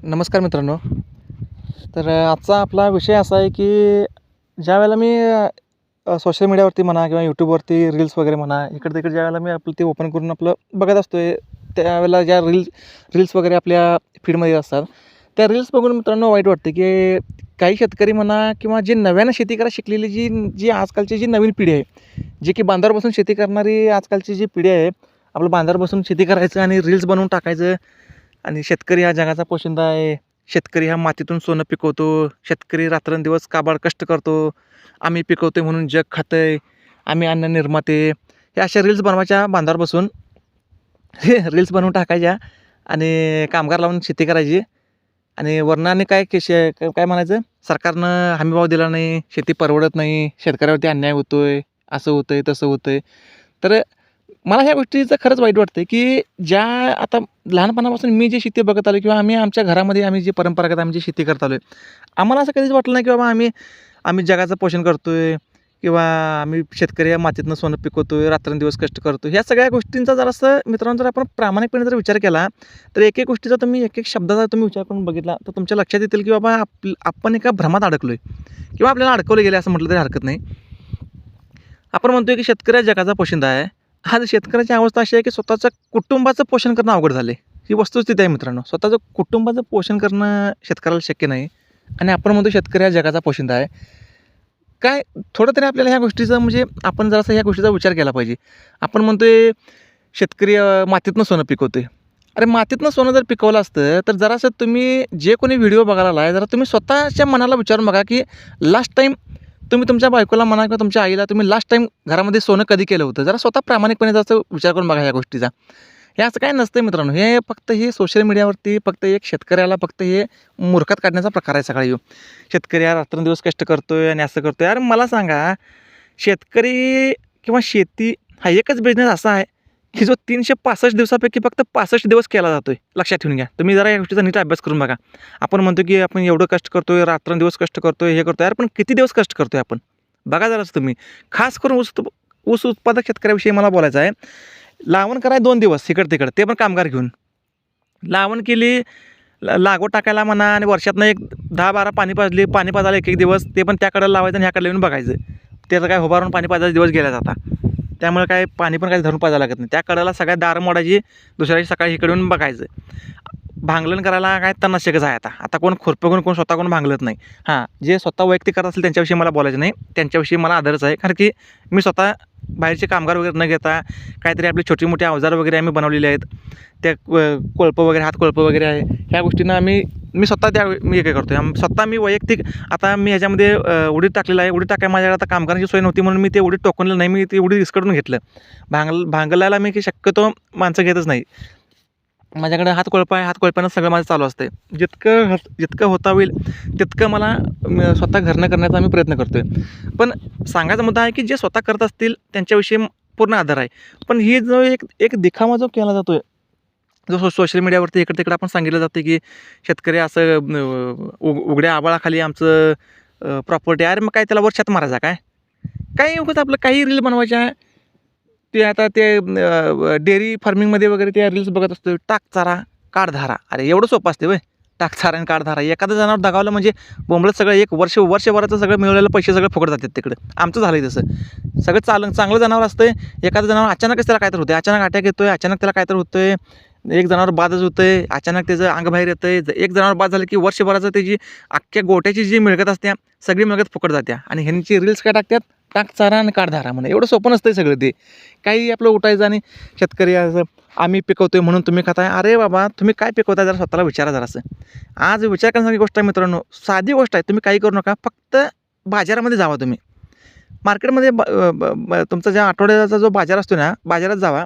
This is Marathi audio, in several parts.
नमस्कार मित्रांनो. तर आजचा आपला विषय असा आहे की ज्यावेळेला मी सोशल मीडियावरती म्हणा किंवा यूट्यूबवरती रील्स वगैरे म्हणा, इकडे-तिकडे ज्यावेळेला मी आपलं ते ओपन करून आपलं बघत असतो आहे, त्यावेळेला ज्या रील्स वगैरे आपल्या फीडमध्ये असतात, त्या रील्स बघून मित्रांनो वाईट वाटतं की काही शेतकरी म्हणा किंवा जे नव्यानं शेती करायला शिकलेली जी जी आजकालची जी नवीन पिढी आहे, जी की बांधावर बसून शेती करणारी आजकालची जी पिढी आहे, आपलं बांधावर बसून शेती करायचं आणि रील्स बनवून टाकायचं आणि शेतकरी हा जगाचा पोशिंदा आहे. शेतकरी हा मातीतून सोनं पिकवतो. शेतकरी रात्रंदिवस काबाड कष्ट करतो. आम्ही पिकवतोय म्हणून जग खातंय. आम्ही अन्न निर्माते. हे अशा रील्स बनवायच्या बांधावर बसून रील्स बनवून टाकायच्या आणि कामगार लावून शेती करायची आणि वरनं काय काय म्हणायचं, सरकारनं हमीभाव दिला नाही, शेती परवडत नाही, शेतकऱ्यावरती अन्याय होतोय, असं होतंय, तसं होतंय. तर मला ह्या गोष्टीचं खरंच वाईट वाटतं की ज्या आता लहानपणापासून मी जी शेती बघत आलो किंवा आम्ही आमच्या घरामध्ये आम्ही जी परंपरागत आम्ही जी शेती करत आलो आहे, आम्हाला असं कधीच वाटलं नाही की बाबा आम्ही आम्ही जगाचं पोषण करतो आहे किंवा आम्ही शेतकरी या मातीतनं सोनं पिकवतो आहे, रात्रंदिवस कष्ट करतो. ह्या सगळ्या गोष्टींचा जरासं मित्रांनो जर आपण प्रामाणिकपणे जर विचार केला, तर एक-एक गोष्टीचा तुम्ही एक-एक शब्दाचा तुम्ही विचार करून बघितला, तर तुमच्या लक्षात येतील की बाबा आपण एका भ्रमात अडकलो आहे किंवा आपल्याला अडकवलं गेलं असं म्हटलं तरी हरकत नाही. आपण म्हणतोय की शेतकरी हा जगाचा पोशिंदा आहे. आज शेतकऱ्याची अवस्था अशी आहे की स्वतःच्या कुटुंबाचं पोषण करणं अवघड झालं आहे. ही वस्तुस्थिती आहे मित्रांनो. स्वतःचं कुटुंबाचं पोषण करणं शेतकऱ्याला शक्य नाही आणि आपण म्हणतो शेतकरी हा जगाचा पोशिंदा आहे. काय थोडं तरी आपल्याला ह्या गोष्टीचं म्हणजे आपण जरासा ह्या गोष्टीचा विचार केला पाहिजे. आपण म्हणतोय शेतकरी मातीतनं सोनं पिकवतोय. अरे मातीतनं सोनं जर पिकवलं असतं, तर जरासं तुम्ही जे कोणी व्हिडिओ बघायला लागलाय, जरा तुम्ही स्वतःच्या मनाला विचारून बघा की लास्ट टाईम तुम्ही तुमच्या बायकोला म्हणा किंवा तुमच्या आईला तुम्ही लास्ट टाईम घरामध्ये सोनं कधी केलं होतं? जरा स्वतः प्रामाणिकपणे जरासं विचार करून बघा ह्या गोष्टीचा. हे असं काही नसतं मित्रांनो. हे फक्त हे सोशल मीडियावरती फक्त एक शेतकऱ्याला फक्त हे मूर्खात काढण्याचा प्रकार आहे सगळा ह्यो. शेतकरी हा रात्रंदिवस कष्ट करतोय आणि असं करतोय. अरे मला सांगा, शेतकरी किंवा शेती हा एकच बिझनेस असा आहे की जो 365 दिवसापैकी फक्त 65 दिवस केला जातोय. लक्षात ठेवून घ्या. तुम्ही जरा या गोष्टीचा नीट अभ्यास करून बघा. आपण म्हणतो की आपण एवढं कष्ट करतोय, रात्रंदिवस कष्ट करतोय, हे करतोय. अरे पण किती दिवस कष्ट करतोय आपण? बघा जरासं तुम्ही. खास करून ऊस उत्पादक शेतकऱ्याविषयी मला बोलायचं आहे. लावण कराय 2 दिवस इकडं-तिकडं, ते पण कामगार घेऊन. लावण केली, लागवड टाकायला म्हणा आणि वर्षातनं एक 10-12 पाणी पाजायला 1-1 दिवस, ते पण त्या कडेला लावायचं आणि ह्या कडेला येऊन बघायचं. त्याचं काय उभारून पाणी पाजायचा दिवस गेला आता. त्यामुळे काय पाणी पण काही धरून पाजायला लागत नाही. त्या कडेला सगळ्या दारं मोडायची, दुसऱ्या दिवशी सकाळी इकडे येऊन बघायचं. भांगलन करायला काय तणनाशकच आहे आता. आता कोण खुरपं घेऊन कोण स्वतः कोण भांगलत नाही. हां, जे स्वतः वैयक्तिक करत असेल त्यांच्याविषयी मला बोलायचं नाही. त्यांच्याविषयी मला आदरच आहे. कारण की मी स्वतः बाहेरचे कामगार वगैरे न घेता काहीतरी आपली छोटी-मोठी अवजार वगैरे आम्ही बनवलेली आहेत. त्या कोळपं वगैरे, हातकोळपं वगैरे आहे. ह्या गोष्टींना मी स्वतः मी हे करतो आहे. स्वतः मी वैयक्तिक आता मी ह्याच्यामध्ये उडीद टाकलेलं आहे. उडीद टाकाय माझ्याकडे आता कामगारांची सोय नव्हती म्हणून मी ते उडीद टोकनलं नाही. मी ते उडीद इसकडून घेतलं. भांगलायला मी की शक्यतो माणसं घेतच नाही. माझ्याकडे हातकोळपा आहे. हातकोळप्यानं सगळं माझं चालू असतं. जितकं होता होईल तितकं मला स्वतः घरनं करण्याचा मी प्रयत्न करतो आहे. पण सांगायचा मुद्दा आहे की जे स्वतः करत असतील त्यांच्याविषयी पूर्ण आदर आहे. पण ही जो एक दिखावा जो केला जातो आहे, जो सोशल मीडियावरती इकडं-तिकडं आपण सांगितलं जातं की शेतकरी असं उघड्या आभाळाखाली आमचं प्रॉपर्टी आहे. अरे मग काय त्याला वर छत मारायचा काय? काही उगाच आपलं काही रील बनवायच्या. ते आता ते डेअरी फार्मिंगमध्ये वगैरे त्या रील्स बघत असतो. टाक चारा, काढ धारा. अरे एवढं सोपं असते होय? टाक चारा आणि काढ धारा. एखादं जनावर दगावलं म्हणजे बोंबलत सगळं वर्षभराचं सगळं मिळवलेलं पैसे सगळं फुकट जातात तिकडं. आमचं झालं आहे तसं. सगळं चांगलं जनावर असतं. एखादं जनावर अचानकच त्याला काहीतरी होतं. अचानक अटॅक येतोय, अचानक त्याला काहीतरी होतंय. एक जनावर बादच होतंय, अचानक त्याचं अंग बाहेर येतंय. एक जनावर बाद झालं की वर्षभराचं त्याची अख्ख्या गोट्याची जी मिळकत असते सगळी मिळकत फुकट जाते आणि ह्यांची रील्स काय टाकतात, टाक चारा आणि काढ धारा म्हणा. एवढं सोपं नसतंय सगळं ते. काही आपलं उठायचं आणि शेतकरी असं आम्ही पिकवतोय म्हणून तुम्ही खाताय. अरे बाबा तुम्ही काय पिकवताय जरा स्वतःला विचारा जरासं. आज विचार करण्यासारखी गोष्ट आहे मित्रांनो. साधी गोष्ट आहे. तुम्ही काही करू नका. फक्त बाजारामध्ये जावा तुम्ही. मार्केटमध्ये तुमचा ज्या आठवड्याचा जो बाजार असतो ना, बाजारात जावा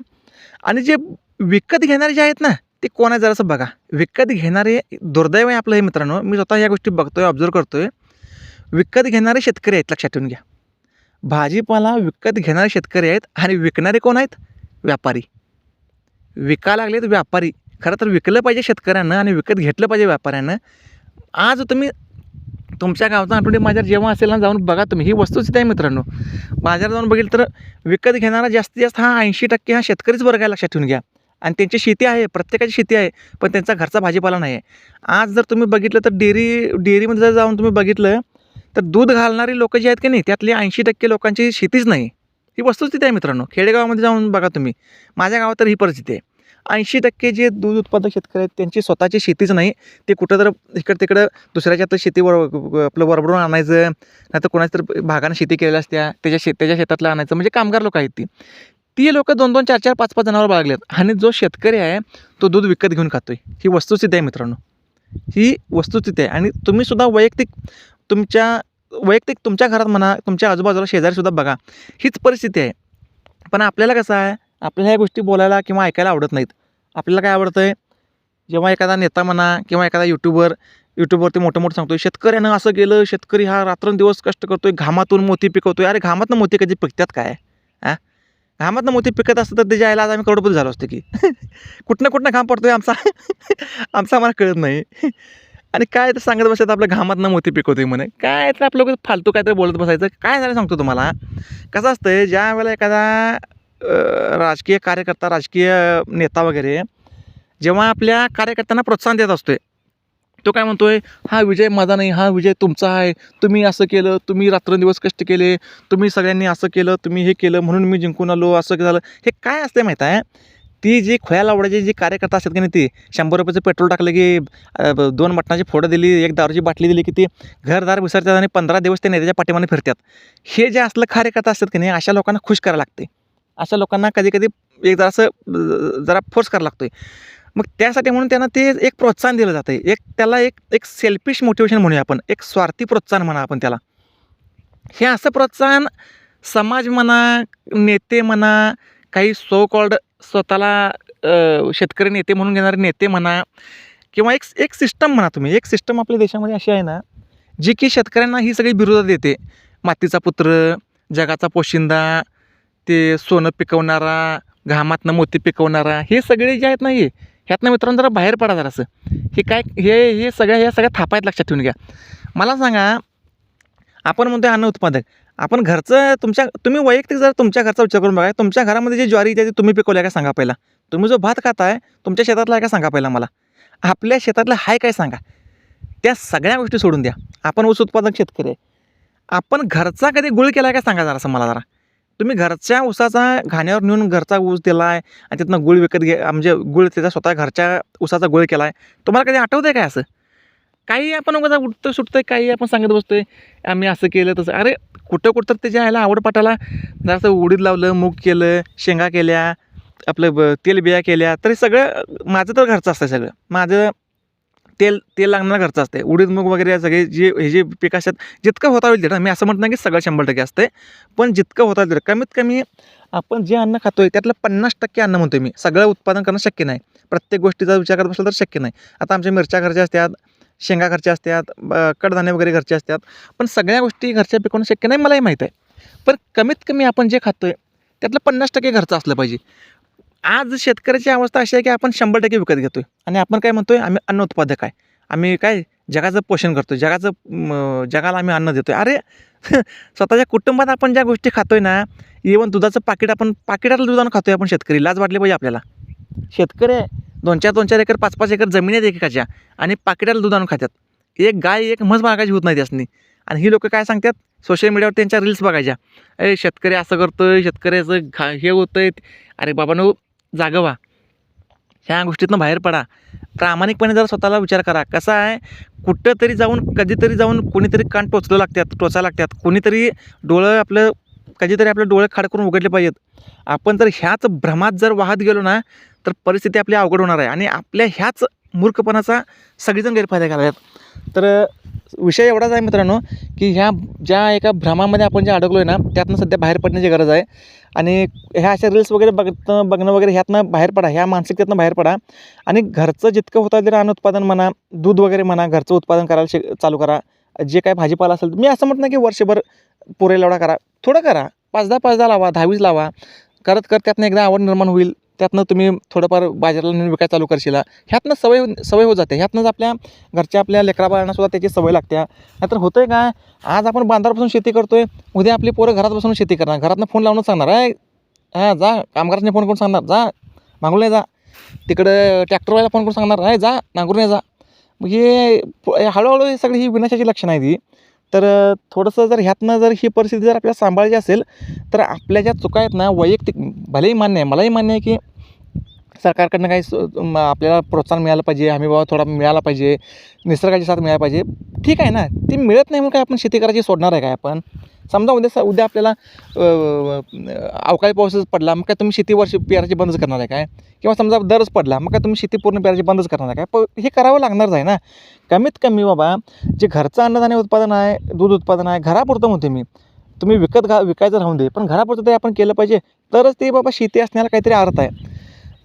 आणि जे विकत घेणारे जे आहेत ना, ते कोण आहे जरासं बघा. विकत घेणारे दुर्दैव आहे आपलं हे मित्रांनो. मी स्वतः या गोष्टी बघतोय, ऑब्झर्व्ह करतोय. विकत घेणारे शेतकरी आहेत, लक्षात ठेवून घ्या. भाजीपाला विकत घेणारे शेतकरी आहेत आणि विकणारे कोण आहेत? व्यापारी. विकायला लागलेत व्यापारी. खरं तर विकलं पाहिजे शेतकऱ्यांना आणि विकत घेतलं पाहिजे व्यापाऱ्यांना. आज तुम्ही तुमच्या गावचा आठवडे बाजार जेव्हा असेल ना, जाऊन बघा तुम्ही. ही वस्तुस्थिती आहे मित्रांनो. बाजारात जाऊन बघितलं तर विकत घेणारा जास्तीत जास्त हा 80% हा शेतकरीच वर्ग आहे, लक्षात ठेवून घ्या. आणि त्यांची शेती आहे, प्रत्येकाची शेती आहे, पण त्यांचा घरचा भाजीपाला नाही आहे. आज जर तुम्ही बघितलं तर डेअरीमध्ये जर जाऊन तुम्ही बघितलं तर दूध घालणारी लोकं जी आहेत की नाही त्यातली 80% लोकांची शेतीच नाही. ही वस्तुस्थिती आहे मित्रांनो. खेडेगावामध्ये जाऊन बघा तुम्ही. माझ्या गावात तर ही परिस्थिती आहे. 80% जे दूध उत्पादक शेतकरी आहेत त्यांची स्वतःची शेतीच नाही. ते कुठं तर इकडं-तिकडं दुसऱ्याच्या तर शेतीवर आपलं वरबडून आणायचं, नाहीतर कोणाच्या तर भागानं शेती केलेल्या असत्या त्याच्या शेतातलं आणायचं. म्हणजे कामगार लोकं आहेत ती. ती लोकं 2-2, 4-4, 5-5 जनावरं बाळगलेत आणि जो शेतकरी आहे तो दूध विकत घेऊन खातोय. ही वस्तुस्थिती आहे मित्रांनो. ही वस्तुस्थिती आहे आणि तुम्हीसुद्धा तुमच्या घरात म्हणा, तुमच्या आजूबाजूला शेजारीसुद्धा बघा, हीच परिस्थिती आहे. पण आपल्याला कसं आहे, आपल्याला ह्या गोष्टी बोलायला किंवा ऐकायला आवडत नाहीत. आपल्याला काय आवडतं आहे, जेव्हा एखादा नेता म्हणा किंवा एखादा यूट्यूबवरती मोठं-मोठं सांगतोय, शेतकऱ्यानं असं केलं, शेतकरी हा रात्रंदिवस कष्ट करतोय, घामातून मोती पिकवतोय. अरे घामातनं मोती कधी पिकतात काय? हां? घामातनं मोती पिकत असतं तर त्याच्या आईला आज आम्ही करोडपती झालो असतो की. कुठनं घाम पडतोय आमचा आमचा आम्हाला कळत नाही. आणि काय तर सांगत बसतात आपल्या घामातनं मोती पिकवतोय म्हणे. काय तर आपलं उगाच फालतू काहीतरी बोलत बसायचं. काय झालं सांगतो तुम्हाला. कसं असतंय ज्यावेळेला एखादा राजकीय कार्यकर्ता, राजकीय नेता वगैरे जेव्हा आपल्या कार्यकर्त्यांना प्रोत्साहन देत असतोय, तो काय म्हणतोय, हा विजय माझा नाही, हा विजय तुमचा आहे. तुम्ही असं केलं, तुम्ही रात्रंदिवस कष्ट केले, तुम्ही सगळ्यांनी असं केलं, तुम्ही हे केलं म्हणून मी जिंकून आलो, असं झालं. हे काय असते माहीत आहे, ती जी खोया लावडाचे जे कार्यकर्ता असतात की नाही, ती 100 रुपयाचं पेट्रोल टाकलं की 2 मटणाची फोडं दिली, 1 दारूची बाटली दिली की ती घरदार विसरतात आणि 15 दिवस ते नेत्याच्या पाठीमागे फिरतात. हे जे असलं कार्यकर्ता असतात की नाही, अशा लोकांना खुश करायला लागते. अशा लोकांना कधी-कधी एक जरा फोर्स करायला लागतोय. मग त्यासाठी म्हणून त्यांना ते एक प्रोत्साहन दिलं जातं आहे. त्याला एक सेल्फिश मोटिवेशन म्हणूया आपण, एक स्वार्थी प्रोत्साहन म्हणा आपण त्याला. हे असं प्रोत्साहन समाज म्हणा, नेते म्हणा, काही सो कॉल्ड स्वतःला शेतकरी नेते म्हणून घेणारे नेते म्हणा किंवा एक सिस्टम म्हणा तुम्ही. एक सिस्टम आपल्या देशामध्ये अशी आहे ना, जी की शेतकऱ्यांना ही सगळी विरोधात देते. मातीचा पुत्र, जगाचा पोशिंदा, ते सोनं पिकवणारा, घामातनं मोती पिकवणारा, हे सगळे जे आहेत ना, ह्यातनं मित्रांनो जरा बाहेर पडा जरासं. हे सगळ्या थापा आहेत, लक्षात ठेवून घ्या. मला सांगा, आपण म्हणतोय अन्न उत्पादक. आपण घरचं तुम्ही वैयक्तिक जर तुमच्या घरचा विचार करून बघा. तुमच्या घरामध्ये जी ज्वारी येते ती तुम्ही पिकवली आहे का सांगा पहिला. तुम्ही जो भात खाताय तुमच्या शेतातला आहे का सांगा पहिला मला. आपल्या शेतातलं आहे काय सांगा. त्या सगळ्या गोष्टी सोडून द्या. आपण ऊस उत्पादक शेतकरी आहे. आपण घरचा कधी गुळ केला आहे का सांगा जरासं मला जरा. तुम्ही घरच्या ऊसाचा घाण्यावर नेऊन घरचा ऊस दिला आहे आणि तिथनं गुळ विकत म्हणजे गुळ त्याचा स्वतः घरच्या ऊसाचा गुळ केला आहे. तुम्हाला कधी आठवतं आहे काय असं? काही आपण उगाच उठतं सुटतं, काही आपण सांगत बसतोय आम्ही असं केलं तसं. अरे कुठं तर त्याच्या ह्याला आवडपाटाला जरासं उडीद लावलं, मूग केलं, शेंगा केल्या, आपलं तेलबिया केल्या, तरी सगळं माझं तर घरचं असतं सगळं. माझं तेल लागणारं घरचं असते. उडीद मूग वगैरे सगळे हे जे पिकं असतात जितकं होता होईल तिथं. मी असं म्हणत नाही की सगळं 100% असते, पण जितकं होता होईल कमीत कमी आपण जे अन्न खातोय त्यातलं 50% अन्न म्हणतोय मी. सगळं उत्पादन करणं शक्य नाही. प्रत्येक गोष्टीचा विचार करत बसलं तर शक्य नाही. आता आमच्या मिरच्या घरच्या असतात, शेंगा घरच्या असतात, कडधान्य वगैरे घरचे असतात, पण सगळ्या गोष्टी घरच्या पिकवणं शक्य नाही, मलाही माहीत आहे. पण कमीत कमी आपण जे खातोय त्यातलं 50% घरचं असलं पाहिजे. आज शेतकऱ्याची अवस्था अशी आहे की आपण 100% विकत घेतोय आणि आपण काय म्हणतोय, आम्ही अन्न उत्पादक आहे, आम्ही काय जगाचं पोषण करतोय, जगाला आम्ही अन्न देतोय. अरे स्वतःच्या कुटुंबात आपण ज्या गोष्टी खातोय ना, इव्हन दुधाचं पाकिट, आपण पाकिटातलं दुधानं खातोय आपण शेतकरी. लाज वाटली पाहिजे आपल्याला. शेतकरी 2-4 एकर 5-5 एकर जमीन आहेत एकेकाच्या आणि पाकिटाला दूध आणून खातात. एक गाय एक म्हस मागायची होत नाही त्यासनी. आणि ही लोकं काय सांगतात सोशल मीडियावर त्यांच्या रील्स बघायच्या, शेतकरी असं करतोय, शेतकऱ्याचं हे होतंय. अरे बाबांनो, जागं व्हा. ह्या गोष्टीतनं बाहेर पडा. प्रामाणिकपणे जरा स्वतःला विचार करा. कसा आहे, कुठंतरी जाऊन कधीतरी जाऊन कोणीतरी कान टोचायला लागतात. कोणीतरी कधीतरी आपले डोळे खाड करून उघडले पाहिजेत. आपण जर ह्याच भ्रमात जर वाहत गेलो ना, तर परिस्थिती आपली अवघड होणार आहे आणि आपल्या ह्याच मूर्खपणाचा सगळेजण गैरफायदा घ्यायला. तर विषय एवढाच आहे मित्रांनो, की ज्या एका भ्रमामध्ये आपण जे अडकलो आहे ना, त्यातनं सध्या बाहेर पडण्याची गरज आहे. आणि ह्या अशा रील्स वगैरे बघणं वगैरे ह्यातनं बाहेर पडा, ह्या मानसिकतेतनं बाहेर पडा आणि घरचं जितकं होतं ते अन्न उत्पादन म्हणा, दूध वगैरे म्हणा, घरचं उत्पादन करायला चालू करा. जे काय भाजीपाला असेल, मी असं म्हणत नाही की वर्षभर पुरेल एवढा करा, थोडं करा, 5-10 लावा, 10-20 लावा. करत त्यातनं एकदा आवड निर्माण होईल. त्यातनं तुम्ही थोडंफार बाजाराला नेऊन विकायला चालू करशील. ह्यातनं सवय होत जाते. ह्यातनंच आपल्या लेकराबाळांनासुद्धा त्याची सवय लागते. नाहीतर होतं आहे काय, आज आपण बांधावर शेती करतोय, उद्या आपली पोरं घरात बसून शेती करणार. घरातनं फोन लावून सांगणार, जा कामगारांनी फोन करून सांगणार, जा मागून जा. तिकडं ट्रॅक्टरवाल्याला फोन करून सांगणार नाही जा नांगरून ये जा. मग हे हळूहळू हे सगळी ही विनाशाची लक्षणं आहे ती. तर थोडंसं जर ह्यातनं जर ही परिस्थिती जर आपल्याला सांभाळायची असेल तर आपल्या ज्या चुका आहेत ना वैयक्तिक भलेही मान्य आहे मलाही मान्य आहे की सरकारकडनं काही आपल्याला प्रोत्साहन मिळालं पाहिजे, हमी भाव थोडा मिळाला पाहिजे, निसर्गाची साथ मिळायला पाहिजे. ठीक आहे ना, ती मिळत नाही म्हणून काय आपण शेती करायची सोडणार आहे काय आपण? समजा उद्या आपल्याला अवकाळी पाऊसच पडला, मग काय तुम्ही शेती पेरायची बंदच करणार आहे काय? किंवा समजा दरच पडला, मग काय तुम्ही शेती पूर्ण पेरायची बंदच करणार आहे काय? हे करावं लागणारच आहे ना. कमीत कमी बाबा जे घरचं अन्नधान्य उत्पादन आहे, दूध उत्पादन आहे, घरापुरतं म्हणते मी. तुम्ही विकायचं राहून दे, पण घरापुरतं तरी आपण केलं पाहिजे. तरच ते बाबा शेती असण्याला काहीतरी अर्थ आहे.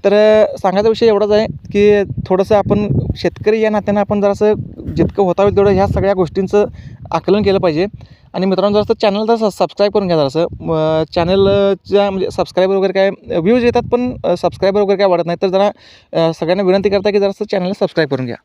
तर सांगायचा विषय एवढाच आहे की थोडंसं आपण शेतकरी या नात्यानं आपण जरासं जितकं होता होईल तेवढं ह्या सगळ्या गोष्टींचं आकलन केलं पाहिजे. आणि मित्रांनो जरासं चॅनल जर सबस्क्राईब करून घ्या जरासं. चॅनलच्या म्हणजे सबस्क्रायबर वगैरे काय व्ह्यूज येतात पण सबस्क्रायबर वगैरे काय वाढत नाही. तर जरा सगळ्यांना विनंती करता की जरासं चॅनलला सबस्क्राईब करून घ्या.